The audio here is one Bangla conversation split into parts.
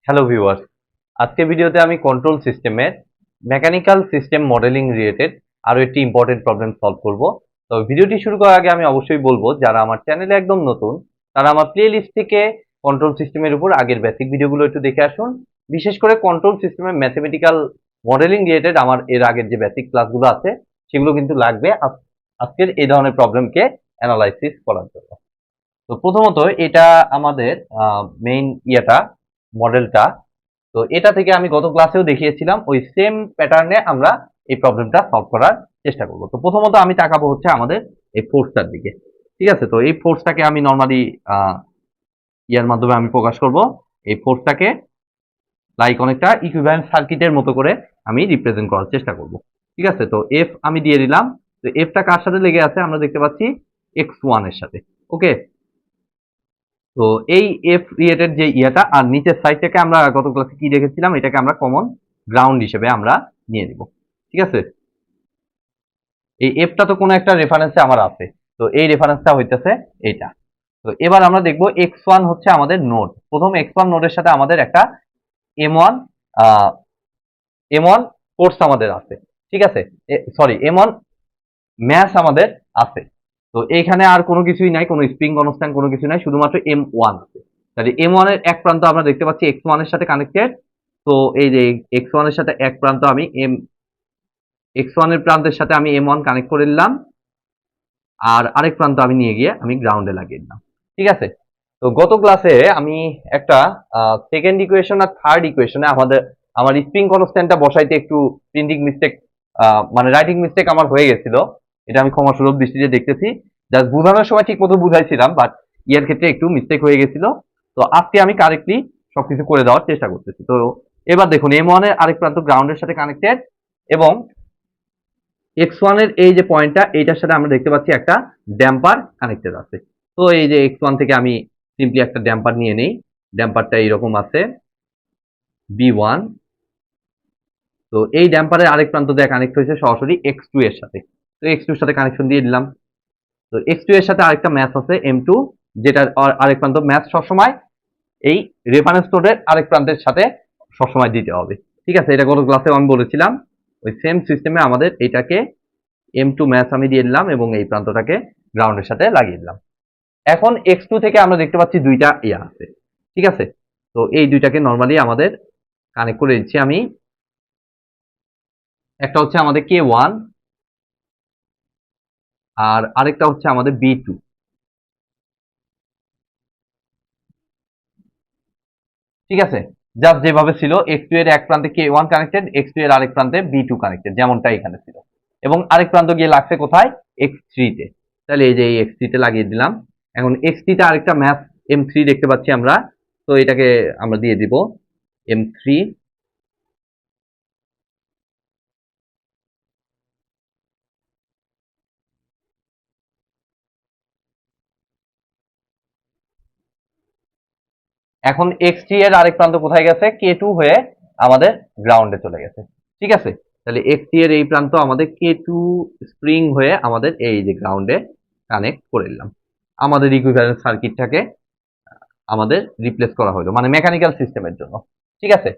হ্যালো ভিউয়ার্স, আজকের ভিডিওতে আমি কন্ট্রোল সিস্টেমের মেকানিক্যাল সিস্টেম মডেলিং রিলেটেড আরো একটি ইম্পর্টেন্ট প্রবলেম সলভ করব। তো ভিডিওটি শুরু করার আগে আমি অবশ্যই বলবো, যারা আমার চ্যানেলে একদম নতুন তারা আমার প্লেলিস্ট থেকে কন্ট্রোল সিস্টেমের উপর আগের বেসিক ভিডিওগুলো একটু দেখে আসুন। বিশেষ করে কন্ট্রোল সিস্টেমের ম্যাথমেটিক্যাল মডেলিং রিলেটেড আমার এর আগের যে বেসিক ক্লাসগুলো আছে সেগুলো কিন্তু লাগবে আজকের এই ধরনের প্রবলেমকে অ্যানালাইসিস করার জন্য। তো প্রথমত এটা আমাদের মেইন মডেলটা। তো এটা থেকে আমি গত ক্লাসেও দেখিয়েছিলাম, ওই সেম প্যাটার্নে আমরা এই প্রবলেমটা সলভ করার চেষ্টা করব। তো প্রথমত আমি তাকাবো হচ্ছে আমাদের এই ফোর্সটার দিকে। ঠিক আছে, তো এই ফোর্সটাকে আমি নর্মালি ইয়ার মাধ্যমে আমি প্রকাশ করব। এই ফোর্সটাকে লাইক অনেকটা ইকুইভ্যালেন্ট সার্কিটের মতো করে আমি রিপ্রেজেন্ট করার চেষ্টা করব। ঠিক আছে, তো এফ আমি দিয়ে দিলাম। তো এফটা কার সাথে লেগে আছে আমরা দেখতে পাচ্ছি x1 এর সাথে। ওকে, তো এই এফ রিলেটেড যে ইয়াটা আর নিচের সাইডটাকে আমরা গত ক্লাসে কি দেখেছিলাম, এটাকে আমরা কমন গ্রাউন্ড হিসেবে আমরা নিয়ে নিব। ঠিক আছে, এই এফটা তো কোনো একটা রেফারেন্সে আমার আছে, তো এই রেফারেন্সটা হইতেছে এইটা। তো এবার আমরা দেখবো x1 হচ্ছে আমাদের নোড। প্রথম x1 নোডের সাথে আমাদের একটা m1 m1 ফোর্স আমাদের আছে। ঠিক আছে, সরি m1 ম্যাস আমাদের আছে। তো এইখানে আর কোনো কিছুই নাই, কোনো স্প্রিং কনস্ট্যান্ট কোনো কিছু নাই, শুধুমাত্র m1 আছে। তাহলে m1 এর এক প্রান্ত আমরা দেখতে পাচ্ছি x1 এর সাথে কানেক্টেড। তো এই যে x1 এর সাথে এক প্রান্ত আমি x1 এর প্রান্তের সাথে আমি m1 কানেক্ট করে দিলাম, আর আরেক প্রান্ত আমি নিয়ে গিয়ে আমি গ্রাউন্ডে লাগিয়ে দিলাম। ঠিক আছে, তো গত ক্লাসে আমি একটা সেকেন্ড ইকুয়েশন আর থার্ড ইকুয়েশনে আমার স্প্রিং কনস্ট্যান্টটা বসাইতে একটু প্রিন্টিং মিস্টেক, মানে রাইটিং মিস্টেক আমার হয়ে গেছিল। এটা আমি ক্ষমাসুলভ দৃষ্টিতে দেখতেছি। জাস্ট বোঝানোর সময় ঠিক মতো বুঝাইছিলাম, বাট ইয়ার ক্ষেত্রে একটু মিস্টেক হয়ে গেছিল। তো আজকে আমি কারেক্টলি সবকিছু করে দেওয়ার চেষ্টা করতেছি। তো এবার দেখুন, m1 এর আরেক প্রান্ত গ্রাউন্ডের সাথে কানেক্টেড, এবং x1 এর এই যে পয়েন্টটা, এইটার সাথে আমরা দেখতে পাচ্ছি একটা ড্যাম্পার কানেক্টেড আছে। তো এই যে x1 থেকে আমি সিম্পলি একটা ড্যাম্পার নিয়ে নেই। ড্যাম্পারটা এইরকম আছে b1। তো এই ড্যাম্পারের আরেক প্রান্ত দিয়ে কানেক্ট হয়েছে সরাসরি x2 এর সাথে। তো x2 এর সাথে কানেকশন দিয়ে দিলাম। তো x2 এর সাথে আরেকটা ম্যাচ আছে m2, যেটা আরেক প্রান্ত ম্যাচ সবসময় এই রেফারেন্স নোডের আরেক প্রান্তের সাথে সবসময় দিতে হবে। ঠিক আছে, এটা গত ক্লাসে আমি বলেছিলাম। ওই সেম সিস্টেমে আমাদের এটাকে m2 ম্যাচ আমি দিয়ে দিলাম এবং এই প্রান্তটাকে গ্রাউন্ডের সাথে লাগিয়ে দিলাম। এখন x2 থেকে আমরা দেখতে পাচ্ছি দুইটা ইয়া আছে। ঠিক আছে, তো এই দুইটাকে নরমালি আমাদের কানেক্ট করে দিচ্ছি আমি। একটা হচ্ছে আমাদের k1 আর আরেকটা হচ্ছে আমাদের b2। ঠিক আছে, জাস্ট যেভাবে ছিল x2 এর এক প্রান্তে k1 কানেক্টেড, x2 এর আরেক প্রান্তে b2 কানেক্টেড, যেমনটা এখানে ছিল। এবং আরেক প্রান্ত গিয়ে লাগছে কোথায়, x3 তে। তাহলে এই যে এই x3 তে লাগিয়ে দিলাম। এখন x3 তে আরেকটা ম্যাপ m3 দেখতে পাচ্ছি আমরা। তো এটাকে আমরা দিয়ে দিব m3। এখন x3 এর আরেক প্রান্ত কোথায় গেছে, k2 হয়ে আমাদের গ্রাউন্ডে চলে গেছে। ঠিক আছে, তাহলে x3 এর এই প্রান্ত আমাদের k2 স্প্রিং হয়ে আমাদের এই যে গ্রাউন্ডে কানেক্ট করে দিলাম। আমাদের ইকুইভ্যালেন্ট সার্কিটটাকে আমাদের রিপ্লেস করা হলো, মানে মেকানিক্যাল সিস্টেমের জন্য। ঠিক আছে,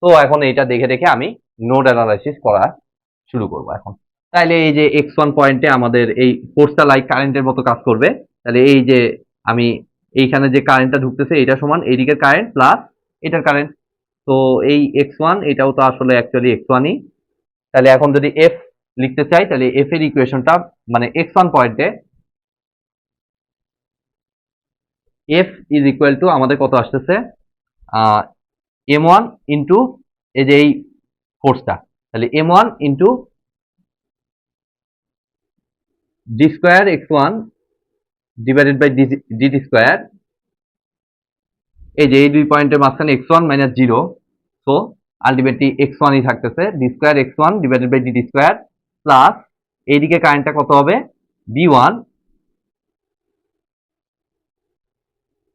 তো এখন এইটা দেখে দেখে আমি নোড অ্যানালাইসিস করা শুরু করব এখন। তাইলে এই যে x1 পয়েন্টে আমাদের এই ফোর্সটা লাইক কারেন্টের মতো কাজ করবে। তাহলে এই যে আমি এইখানে যে কারেন্টটা ঢুকতেছে এটা সমান এইদিকের কারেন্ট প্লাস এটার কারেন্ট। তো এই x1 এটাও তো আসলে অ্যাকচুয়ালি x1ই। তাহলে এখন যদি f লিখতে চাই, তাহলে f এর ইকুয়েশনটা মানে x1 পয়েন্টে f ইজ ইকুয়াল টু আমাদের কত আসতেছে, m1 ইন্টু এই যে এই ফোর্সটা, তাহলে m1 into D square x1 divided by dt square. এই যে এই দুই পয়েন্টের মাঝখানে x1 মাইনাস 0, সো আলটিমেটলি x1ই থাকতেছে d square x1 divided by dt square, plus এইদিকে কারেন্টটা কত হবে b1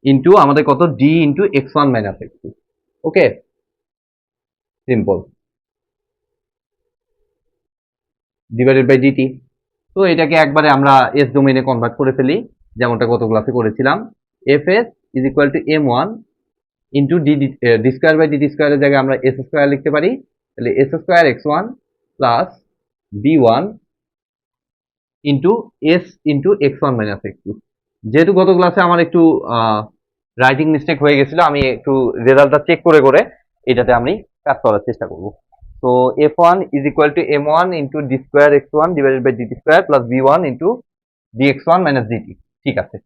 ইন্টু আমাদের কত d into x1 minus x2। Okay, simple, divided by dt। তো এটাকে একবারে আমরা এস ডোমেইনে কনভার্ট করে ফেলি, যেমনটা গত ক্লাসে করেছিলাম। fs is equal to m1 into D square by DT স্কোয়ারের জায়গায় আমরা এস স্কোয়ার লিখতে পারি। তাহলে s square x one plus b one into S into x one minus x two. যেহেতু গত ক্লাসে আমার একটু রাইটিং মিস্টেক হয়ে গেছিল, আমি একটু রেজাল্টটা চেক করে করে এটাতে আমি কাজ করার চেষ্টা করব। তো f one is equal to m one into D square x one divided by DT square plus b one into D x one minus d t. ঠিক আছে,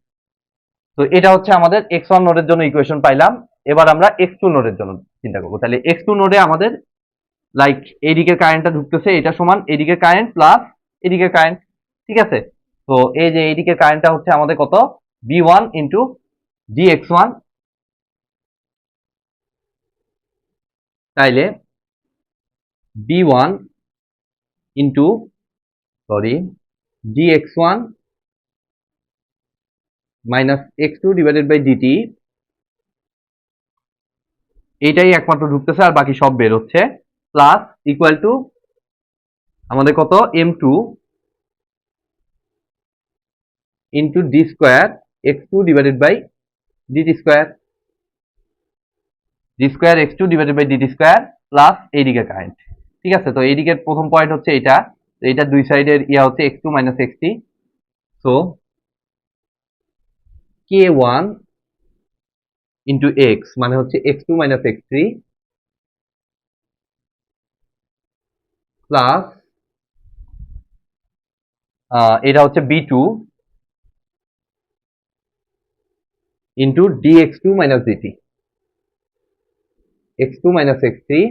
তো এটা হচ্ছে আমাদের এক্স ওয়ান নোডের জন্য ইকুয়েশন পাইলাম। এবার আমরা এক্স টু নোডের জন্য চিন্তা করবো। তাহলে এক্স টু নোডে আমাদের লাইক এইদিকের কারেন্টটা ঢুকতেছে, এটা সমান এদিকের কারেন্ট প্লাস এদিকের কারেন্ট। ঠিক আছে, তো এই যে এইদিকের কারেন্টটা হচ্ছে আমাদের কত, B one into D x one. তাইলে B one into D x one minus x two divided by DT, এইটাই একমাত্র ঢুকতেছে আর বাকি সব বের হচ্ছে, প্লাস ইকুয়াল টু আমাদের কত, m two into D square x two divided by DT square, d square x two divided by DT square plus এইদিকে কারেন্ট। ঠিক আছে, তো এইদিকের প্রথম পয়েন্ট হচ্ছে এটা, তো এটা দুই সাইডের ইয়া হচ্ছে X two minus X three. So K one into X মানে হচ্ছে X two minus X three plus এটা হচ্ছে B two into D X two minus DT, X two minus X three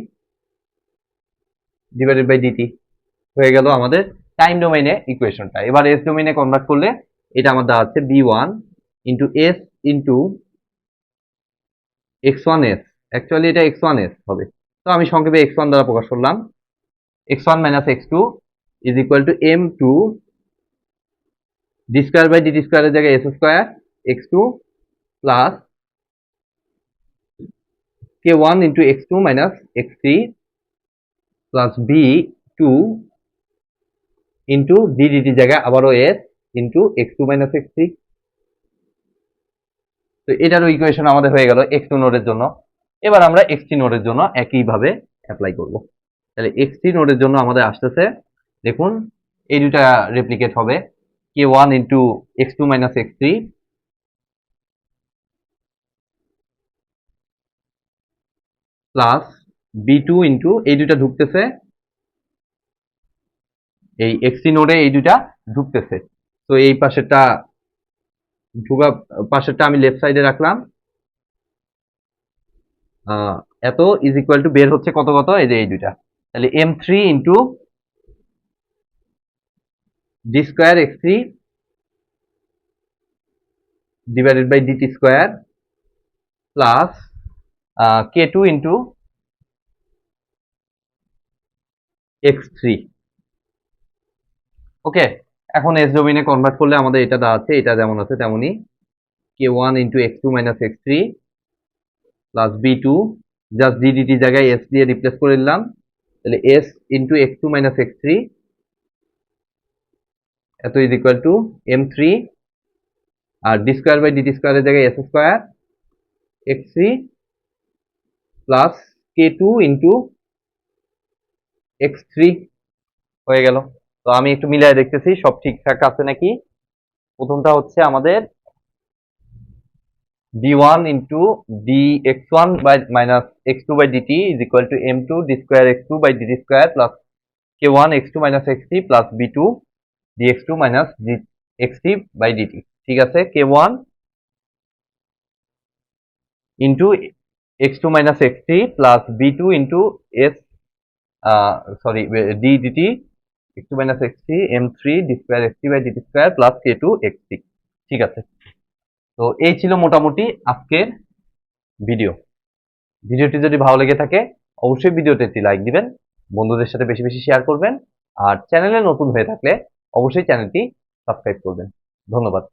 divided by DT হয়ে গেল আমাদের টাইম ডোমেইনে ইকুয়েশনটা। এবার এস ডোমেইনে কনভার্ট করলে এটা আমার দাঁড়াচ্ছে B one into S into x one S, actually এটা এক্স ওয়ান এস হবে, তো আমি সংক্ষেপে এক্স ওয়ান দ্বারা প্রকাশ করলাম। X one minus x two is equal to M two D square by DT স্কোয়ারের জায়গায় S square x two plus K one into X two minus X three plus B two into D ডিটির জায়গায় আবারও S into X two minus X three. তো এটারও ইকুয়েশন আমাদের হয়ে গেল এক্স টু নোডের জন্য। এবার আমরা এক্স থ্রি নোডের জন্য একইভাবে অ্যাপ্লাই করব। তাহলে এক্স থ্রি নোডের জন্য আমাদের আসতেছে, দেখুন এই দুটা রেপ্লিকেট হবে, K one into X two minus X three plus B two into এই দুটা ঢুকতেছে, এই এক্স থ্রি নোডে এই দুটা ঢুকতেছে, তো এই পাশেরটা ঢুকা, পাশেরটা আমি লেফট সাইডে রাখলাম। এত ইজ ইকুয়াল টু বের হচ্ছে কত কত, এই যে এই দুইটা, তাহলে M three into D square X three divided by DT square plus K two into X three. Okay, এখন এস ডোমেইনে কনভার্ট করলে আমাদের এটা দাঁড়াচ্ছে, এটা যেমন আছে তেমনই, K one into X two minus X three plus B two, just D DT জায়গায় এস দিয়ে রিপ্লেস করে দিলাম, তাহলে S into X two minus X three এত is equal to M three আর ডি স্কোয়ার বাই ডিটি স্কোয়ারের জায়গায় S square X three plus K two into X three হয়ে গেল। তো আমি একটু মিলাই দেখতেছি সব ঠিকঠাক আছে নাকি। প্রথমটা হচ্ছে আমাদের d1 into dx1 by minus x2 by dt is equal to m2 d square x2 by dt square plus k1 x2 minus x3 plus b2 dx2 minus x3 by dt। ঠিক আছে, k1 into x2 minus x3 plus b2 into s d dt x2 minus x3 m3 d square x3 by dt square plus k2 x3। ঠিক আছে, তো এই ছিল মোটামুটি আজকের ভিডিওটি যদি ভালো লেগে থাকে অবশ্যই ভিডিওতে একটি লাইক দিবেন, বন্ধুদের সাথে বেশি বেশি শেয়ার করবেন, আর চ্যানেলে নতুন হয়ে থাকলে অবশ্যই চ্যানেলটি সাবস্ক্রাইব করবেন। ধন্যবাদ।